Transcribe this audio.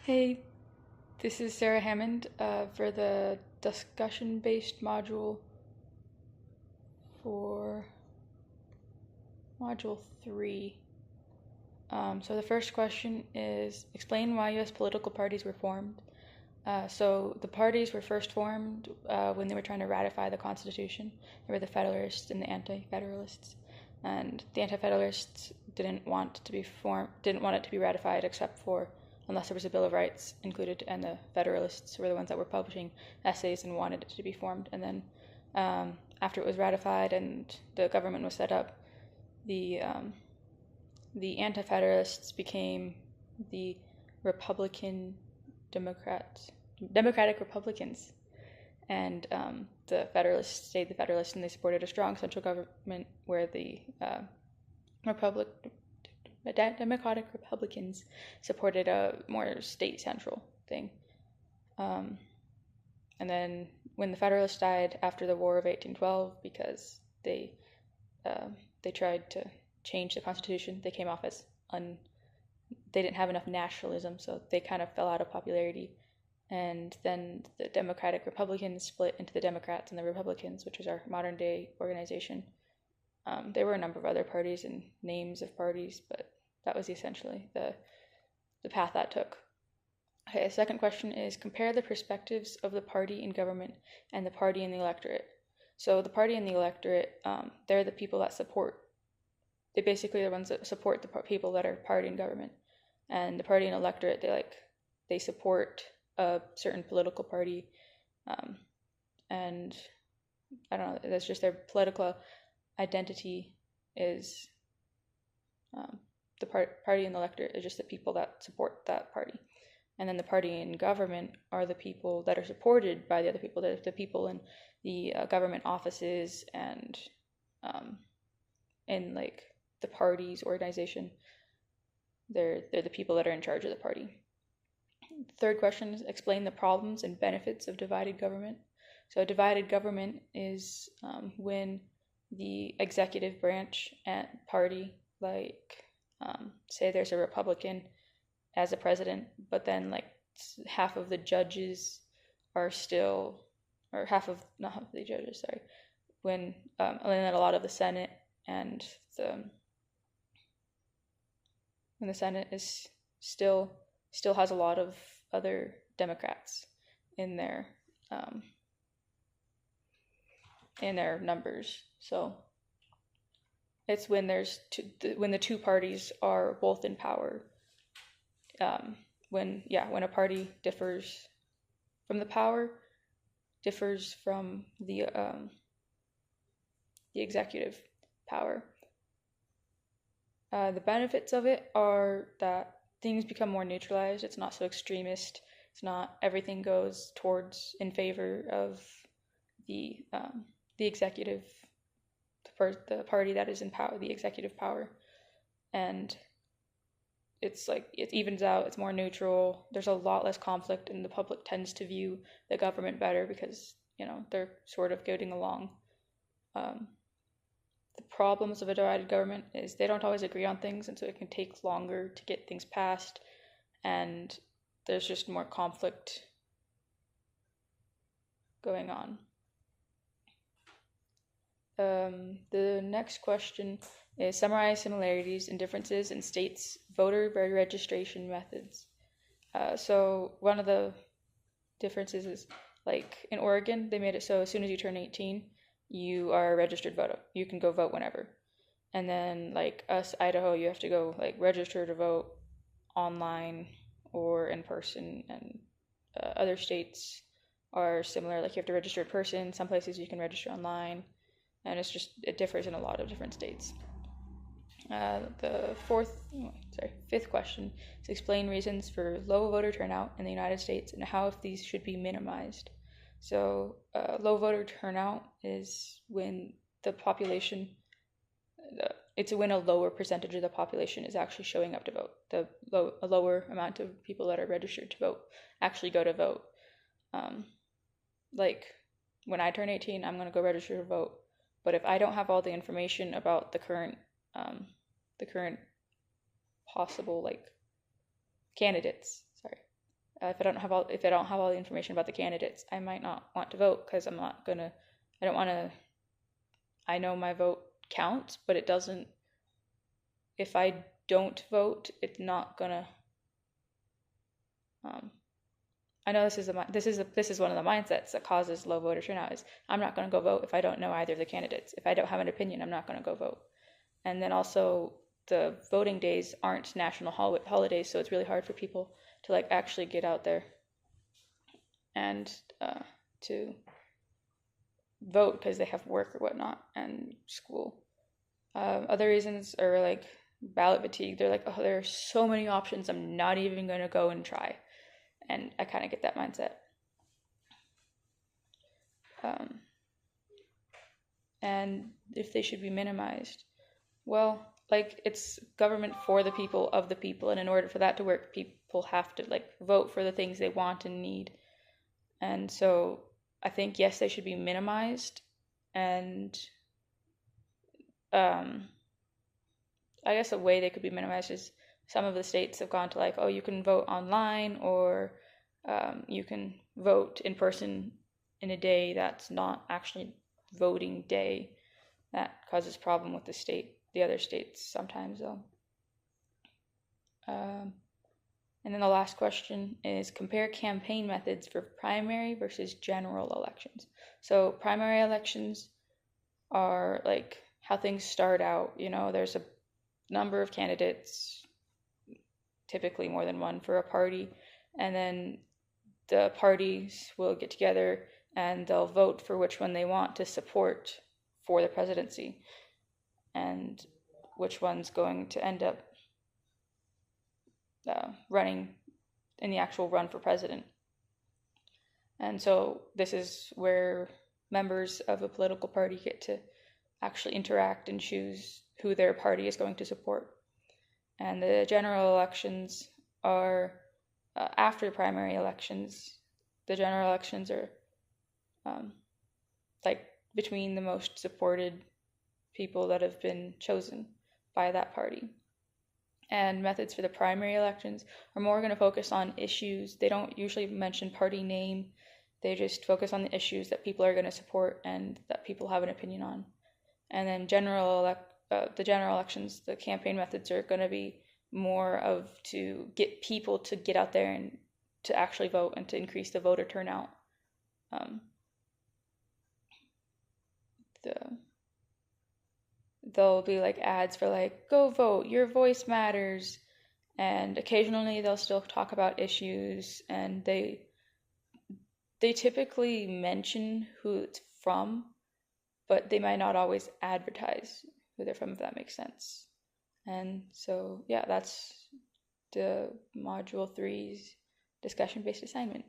Hey, this is Sarah Hammond for the discussion-based module for Module 3. So the first question is, explain why U.S. political parties were formed. So the parties were first formed when they were trying to ratify the Constitution. There were the Federalists and the Anti-Federalists. And the Anti-Federalists didn't want it to be ratified except for unless there was a Bill of Rights included, and the Federalists were the ones that were publishing essays and wanted it to be formed. And then after it was ratified and the government was set up, the Anti-Federalists became the Democratic Republicans, and the Federalists stayed the Federalists, and they supported a strong central government where the Democratic Republicans supported a more state central thing. And then when the Federalists died after the War of 1812, because they tried to change the Constitution, they came off as they didn't have enough nationalism, so they kind of fell out of popularity. And then the Democratic Republicans split into the Democrats and the Republicans, which is our modern day organization. There were a number of other parties and names of parties, but that was essentially the path that took. Okay, the second question is, compare the perspectives of the party in government and the party in the electorate. So the party in the electorate, they're the people that they basically are the ones that support the people that are party in government. And the party in electorate, they support a certain political party, and I don't know, that's just their political identity is the party in the electorate is just the people that support that party. And then the party in government are the people that are supported by the other people, the people in the government offices and in like the party's organization. They're the people that are in charge of the party. Third question is, explain the problems and benefits of divided government. So divided government is when the executive branch and party, say there's a Republican as a president, but then half of the judges are still, or not half of the judges, sorry, and then a lot of the Senate and when the Senate is still has a lot of other Democrats in their numbers. So it's when when the two parties are both in power. When a party differs from the power, differs from the executive power. The benefits of it are that things become more neutralized. It's not so extremist. It's not everything goes in favor of the executive, the party that is in power, the executive power, and it evens out. It's more neutral. There's a lot less conflict, and the public tends to view the government better because they're sort of getting along. The problems of a divided government is they don't always agree on things, and so it can take longer to get things passed, and there's just more conflict going on. The next question is, summarize similarities and differences in states' voter registration methods. So one of the differences is, in Oregon, they made it so as soon as you turn 18, you are a registered voter. You can go vote whenever. And then Idaho, you have to go register to vote online or in person. And other states are similar. You have to register in person. Some places you can register online. And it differs in a lot of different states. The fifth question is, explain reasons for low voter turnout in the United States and how these should be minimized. So low voter turnout is when the population, it's when a lower percentage of the population is actually showing up to vote. A lower amount of people that are registered to vote actually go to vote. When I turn 18, I'm going to go register to vote. But if I don't have all the information about the current possible candidates, If I don't have all the information about the candidates, I might not want to vote because I don't want to. I know my vote counts, but it doesn't. If I don't vote, it's not gonna. I know this is one of the mindsets that causes low voter turnout. Is I'm not gonna go vote if I don't know either of the candidates. If I don't have an opinion, I'm not gonna go vote. And then also the voting days aren't national holidays, so it's really hard for people to like actually get out there and to vote because they have work or whatnot and school. Other reasons are like ballot fatigue. They're like, oh, there are so many options, I'm not even going to go and try. And I kind of get that mindset. And if they should be minimized, well, like it's government for the people, of the people, and in order for that to work, people have to like vote for the things they want and need. And so I think yes, they should be minimized. And I guess a way they could be minimized is some of the states have gone to like, oh, you can vote online, or you can vote in person in a day that's not actually voting day. That causes problem with the other states sometimes though. And then the last question is compare campaign methods for primary versus general elections. So primary elections are like how things start out. There's a number of candidates, typically more than one for a party, and then the parties will get together and they'll vote for which one they want to support for the presidency and which one's going to end up running in the actual run for president. And so this is where members of a political party get to actually interact and choose who their party is going to support. And the general elections are after the primary elections. The general elections are like between the most supported people that have been chosen by that party. And methods for the primary elections are more going to focus on issues. They don't usually mention party name. They just focus on the issues that people are going to support and that people have an opinion on. And then the general elections, the campaign methods are going to be more of to get people to get out there and to actually vote and to increase the voter turnout. There'll be like ads for like, go vote, your voice matters. And occasionally they'll still talk about issues, and they typically mention who it's from, but they might not always advertise who they're from, if that makes sense. And so, yeah, that's the Module 3's discussion-based assignment.